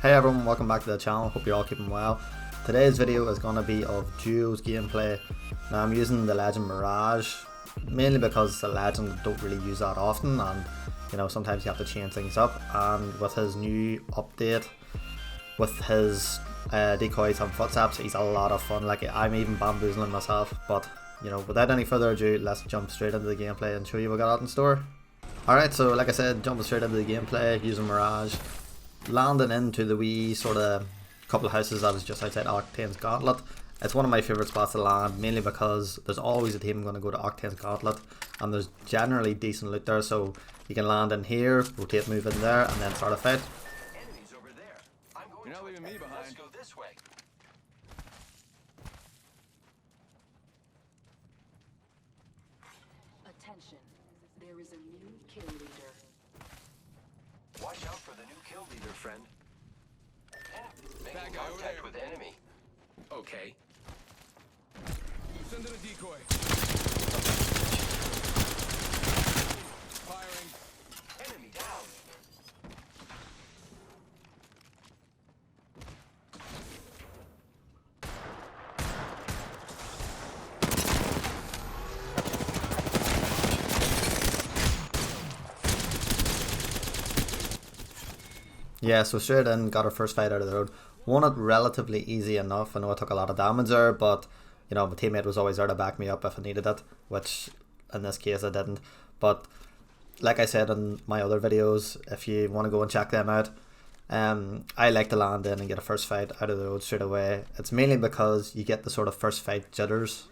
Hey everyone, welcome back to the channel. Hope you're all keeping well. Today's video is going to be of duos gameplay. Now I'm using the Legend Mirage, mainly because the Legend don't really use that often, and you know, sometimes you have to change things up. And with his new update, with his decoys and footsteps, he's a lot of fun. Like, I'm even bamboozling myself. But you know, without any further ado, let's jump straight into the gameplay and show you what we got out in store. Alright, so like I said, jumping straight into the gameplay using Mirage. Landing into the wee sort of couple of houses that is just outside Octane's Gauntlet. It's one of my favourite spots to land, mainly because there's always a team going to go to Octane's Gauntlet, and there's generally decent loot there, so you can land in here, rotate, move in there, and then start a fight. Enemies over there. I'm going You're not leaving me behind. Let's go this way. Attention, there is a new kill leader. Watch out for the new kill leader, friend. Making Bad guy over contact there. with enemy. Okay. Send in a decoy. Firing. Enemy down. Yeah, so straight in, got our first fight out of the road. Won it relatively easy enough. I know I took a lot of damage there, but you know, my teammate was always there to back me up if I needed it, which in this case I didn't. But like I said in my other videos, if you want to go and check them out, I like to land in and get a first fight out of the road straight away. It's mainly because you get the sort of first fight jitters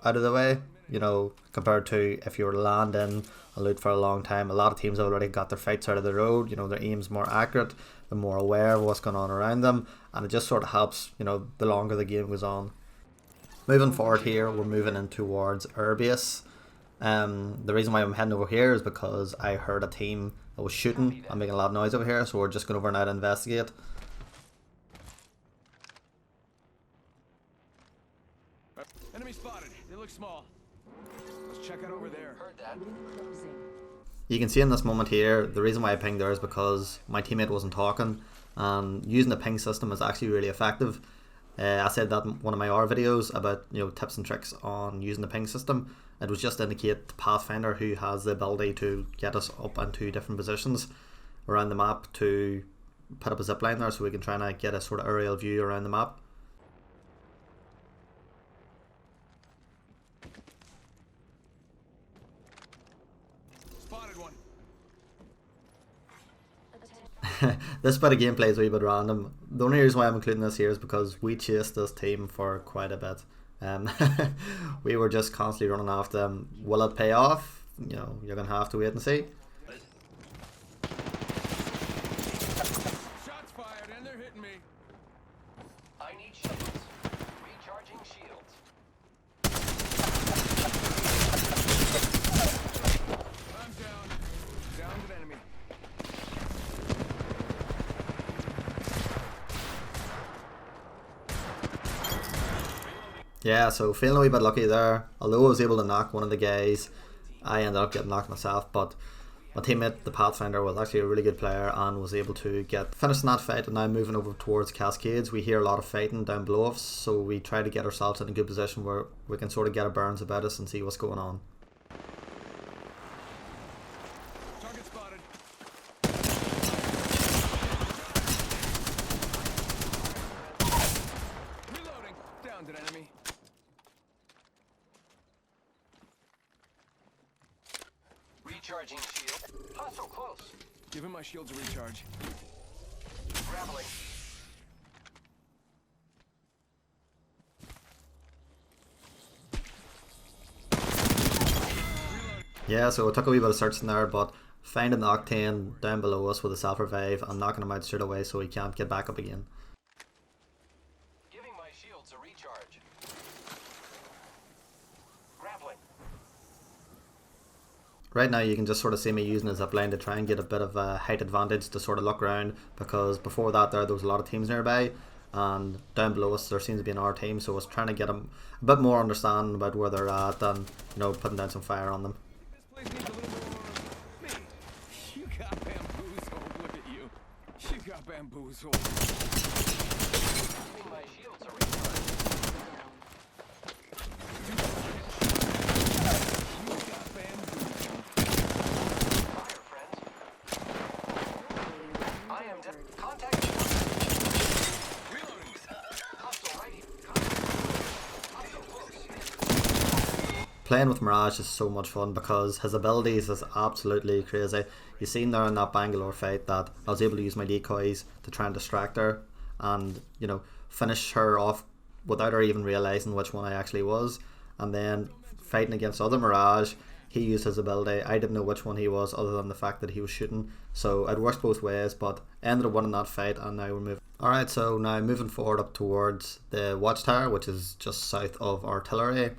out of the way, you know, compared to if you were to land in and loot for a long time. A lot of teams have already got their fights out of the road, you know, their aim's more accurate, they're more aware of what's going on around them, and it just sort of helps, you know, the longer the game goes on. Moving forward here, we're moving in towards Airbase. The reason why I'm heading over here is because I heard a team that was shooting and making a lot of noise over here, so we're just going over now to investigate. Enemy spotted. They look small. Let's check out over there. Heard that. Closing. You can see in this moment here, the reason why I pinged there is because my teammate wasn't talking, and using the ping system is actually really effective. I said that in one of my R videos about, you know, tips and tricks on using the ping system. It was just to indicate the Pathfinder who has the ability to get us up into different positions around the map to put up a zip line there, so we can try and get a sort of aerial view around the map. Spotted one. This bit of gameplay is a wee bit random. The only reason why I'm including this here is because we chased this team for quite a bit. We were just constantly running after them. Will it pay off? You know, you're going to have to wait and see. Shots fired and they're hitting me. I need shields. Recharging shields. I'm down. Down to enemy. Yeah, so feeling a wee bit lucky there. Although I was able to knock one of the guys, I ended up getting knocked myself, but my teammate, the Pathfinder, was actually a really good player and was able to get finished in that fight. And now moving over towards Cascades, we hear a lot of fighting down below us, so we try to get ourselves in a good position where we can sort of get our bearings about us and see what's going on. Target spotted. Reloading. Down to enemy. Recharging shield. Hostile close. Give him my shields a recharge. Grappling. Yeah, so it took a wee bit of searching there, but finding the Octane down below us with a self-revive and knocking him out straight away so he can't get back up again. Giving my shields a recharge. Grappling. Right now you can just sort of see me using his zipline to try and get a bit of a height advantage to sort of look around, because before that there was a lot of teams nearby, and down below us there seems to be another team, so I was trying to get them a bit more understanding about where they're at and, you know, putting down some fire on them. This place needs a little more me. You got bamboozled. Look at you. You got bamboozled. bamboozle. Giving my shields a recharge. You got bamboozled. Fire, friends. I am dead. Contact. Reloading. Hostile right here. Hostile close. Playing with Mirage is so much fun because his abilities is absolutely crazy. You seen there in that Bangalore fight that I was able to use my decoys to try and distract her and, you know, finish her off without her even realising which one I actually was. And then fighting against other Mirage, he used his ability. I didn't know which one he was other than the fact that he was shooting. So it worked both ways, but ended up winning that fight, and now we're moving. Alright, so now moving forward up towards the watchtower, which is just south of artillery.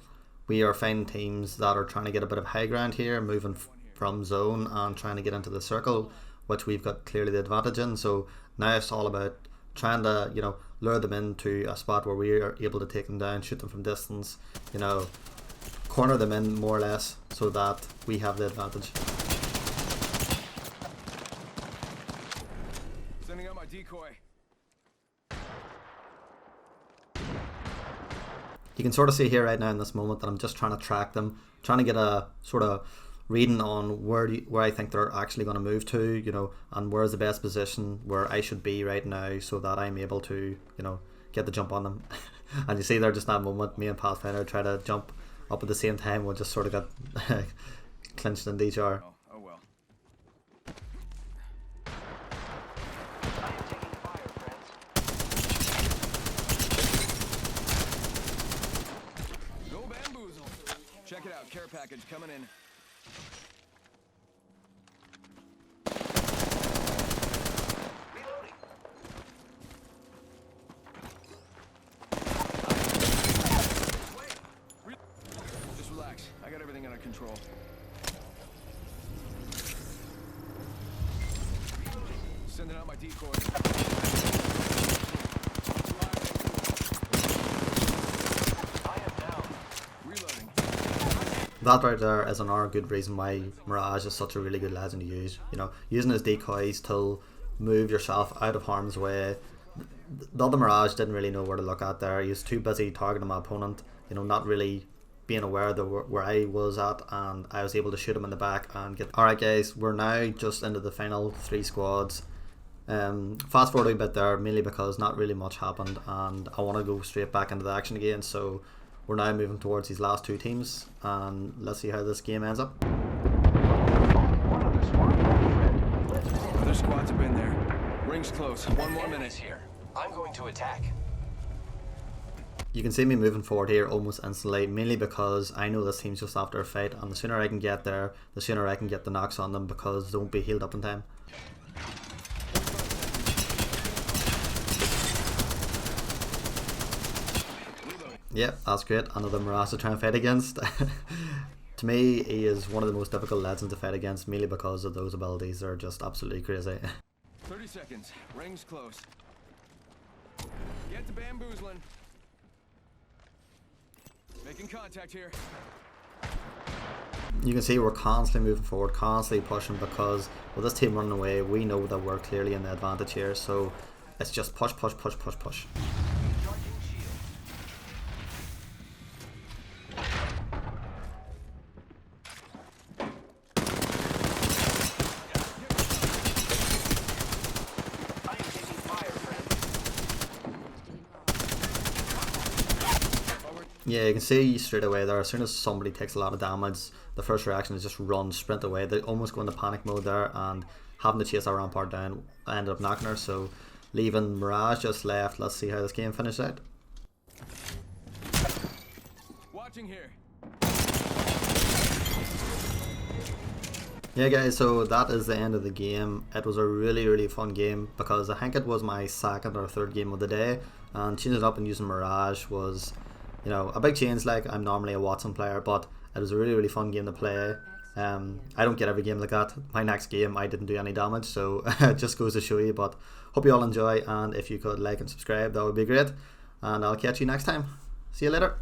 We are finding teams that are trying to get a bit of high ground here, moving from zone and trying to get into the circle, which we've got clearly the advantage in. So now it's all about trying to, you know, lure them into a spot where we are able to take them down, shoot them from distance, you know, corner them in more or less so that we have the advantage. Sending out my decoy. You can sort of see here right now in this moment that I'm just trying to track them, trying to get a sort of reading on where I think they're actually going to move to, you know, and where's the best position where I should be right now so that I'm able to, you know, get the jump on them. And you see there just that moment, me and Pathfinder try to jump up at the same time, we just sort of got clinched into each other. Oh well. I am taking fire, friends. Go bamboozle. Check it out. Care package coming in. Reloading. Just relax. I got everything under control. Sending out my decoy. I am down. Reloading. That right there is another good reason why Mirage is such a really good legend to use. You know, using his decoys to move yourself out of harm's way. The other Mirage didn't really know where to look at there. He was too busy targeting my opponent, you know, not really being aware of where I was at, and I was able to shoot him in the back and get... Alright guys, we're now just into the final 3 squads. Fast forward a bit there, mainly because not really much happened and I want to go straight back into the action again, so we're now moving towards these last 2 teams and let's see how this game ends up. One other squad, friend. Let's move. Other squads have been there. Ring's close. 1 more Enemies minute. here. I'm going to attack. You can see me moving forward here almost instantly, mainly because I know this team's just after a fight, and the sooner I can get there, the sooner I can get the knocks on them because they won't be healed up in time. Yep, that's great. Another Mirage to try and fight against. To me, he is one of the most difficult legends to fight against, mainly because of those abilities. They're just absolutely crazy. 30 seconds. Ring's close. Get to bamboozling. Making contact here. You can see we're constantly moving forward, constantly pushing, because with this team running away, we know that we're clearly in the advantage here. So it's just push, push, push, push, push. Charging shield. I am taking fire, friend. Yeah, you can see straight away there, as soon as somebody takes a lot of damage, the first reaction is just run, sprint away. They almost go into panic mode there, and having to chase our rampart down, I ended up knocking her, so leaving Mirage just left. Let's see how this game finished out. Watching here. Yeah guys, so that is the end of the game. It was a really fun game because I think it was my second or third game of the day, and changing it up and using Mirage was, you know, a big change. Like, I'm normally a Watson player, but it was a really fun game to play. I don't get every game like that. My next game I didn't do any damage, so it just goes to show you. But hope you all enjoy, and if you could like and subscribe, that would be great, and I'll catch you next time. See you later.